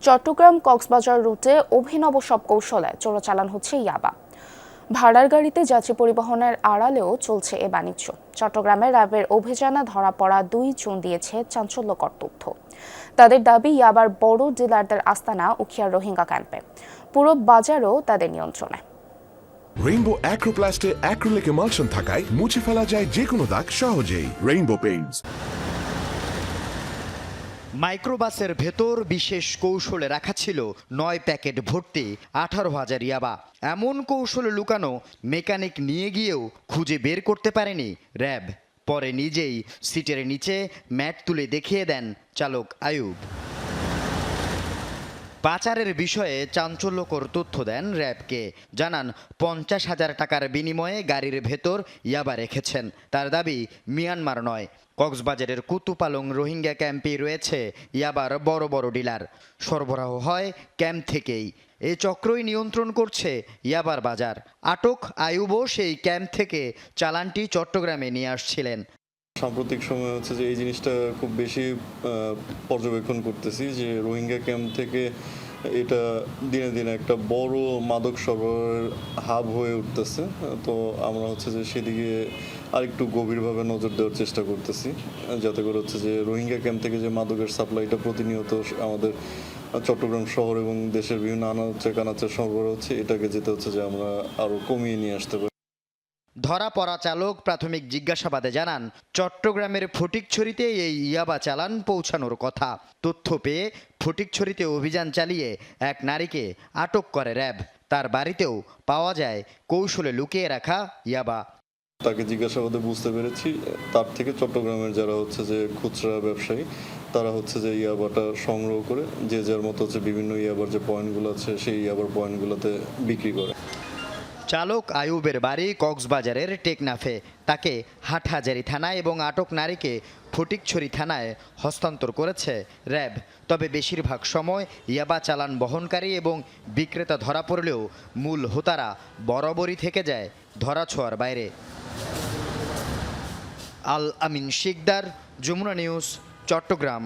চট্টগ্রাম কক্সবাজার রুটে অভিনব সব কৌশলে চোরাচালান হচ্ছে ইয়াবা। ভাড়ার গাড়িতে যাত্রী পরিবহনের আড়ালেও চলছে এ বাণিজ্য। চট্টগ্রামে র্যাবের অভিযানে ধরা পড়া 2 জন দিয়েছে চাঞ্চল্যকর তথ্য। তাদের দাবি ইয়াবার বড় ডিলারদের আস্তানা উখিয়ার রোহিঙ্গা ক্যাম্পে, পুরো বাজারও তাদের নিয়ন্ত্রণে। রেইনবো অ্যাক্রোপ্লাস্টে অ্যাক্রিলিক এমালশন থাকায় মুছে ফেলা যায় যে কোনো দাগ সহজেই। Rainbow Paints. মাইক্রোবাসের ভেতর বিশেষ কৌশলে রাখা ছিল 9 প্যাকেট ভর্তি 18,000 ইয়াবা। এমন কৌশলে লুকানো মেকানিক নিয়ে গিয়েও খুঁজে বের করতে পারেনি র্যাব। পরে নিজেই সিটের নিচে ম্যাট তুলে দেখিয়ে দেন চালক আয়ুব। পাচারের বিষয়ে চাঞ্চল্যকর তথ্য দেন র্যাবকে। জানান 50,000 টাকার বিনিময়ে গাড়ির ভেতর ইয়াবা রেখেছেন। তার দাবি মিয়ানমার নয়, কক্সবাজারের কুতুপালং রোহিঙ্গা ক্যাম্পেই রয়েছে ইয়াবার বড় বড় ডিলার। সরবরাহ হয় ক্যাম্প থেকেই। এই চক্রই নিয়ন্ত্রণ করছে ইয়াবার বাজার। আটক আয়ুবও সেই ক্যাম্প থেকে চালানটি চট্টগ্রামে নিয়ে আসছিলেন। সাম্প্রতিক সময় হচ্ছে যে এই জিনিসটা খুব বেশি পর্যবেক্ষণ করতেছি যে রোহিঙ্গা ক্যাম্প থেকে এটা দিনে দিনে একটা বড় মাদক সরবরাহের হাব হয়ে উঠতেছে। তো আমরা হচ্ছে যে সেদিকে আরেকটু গভীরভাবে নজর দেওয়ার চেষ্টা করতেছি, যাতে করে হচ্ছে যে রোহিঙ্গা ক্যাম্প থেকে যে মাদকের সাপ্লাইটা প্রতিনিয়ত আমাদের চট্টগ্রাম শহর এবং দেশের বিভিন্ন আনাচে কানাচে সরবরাহ হচ্ছে, এটাকে যেতে হচ্ছে যে আমরা আরও কমিয়ে নিয়ে আসতে পারি। ধরা পড়া চালক প্রাথমিক জিজ্ঞাসাবাদে জানান, চট্টগ্রামের ফটিকছড়িতে এই ইয়াবা চালান পৌঁছানোর কথা। তথ্য পেয়ে ফটিকছড়িতে অভিযান চালিয়ে এক নারীকে আটক করে র্যাব। তার বাড়িতেও পাওয়া যায় কৌশলে লুকিয়ে রাখা ইয়াবা। তাকে জিজ্ঞাসাবাদে বুঝতে পেরেছি তার থেকে চট্টগ্রামের যারা হচ্ছে যে খুচরা ব্যবসায়ী, তারা হচ্ছে যে ইয়াবাটা সংগ্রহ করে যে যার মতো হচ্ছে বিভিন্ন ইয়াবার যে পয়েন্টগুলো আছে সেই ইয়াবার পয়েন্টগুলোতে বিক্রি করে। চালক আয়ুবের বাড়ি কক্সবাজারের টেকনাফে। তাকে হাটহাজারী থানায় এবং আটক নারীকে ফটিকছড়ি থানায় হস্তান্তর করেছে র্যাব। তবে বেশিরভাগ সময় ইয়াবা চালান বহনকারী এবং বিক্রেতা ধরা পড়লেও মূল হোতারা বরাবরই থেকে যায় ধরাছোঁয়ার বাইরে। আল আমিন শিকদার, যমুনা নিউজ, চট্টগ্রাম।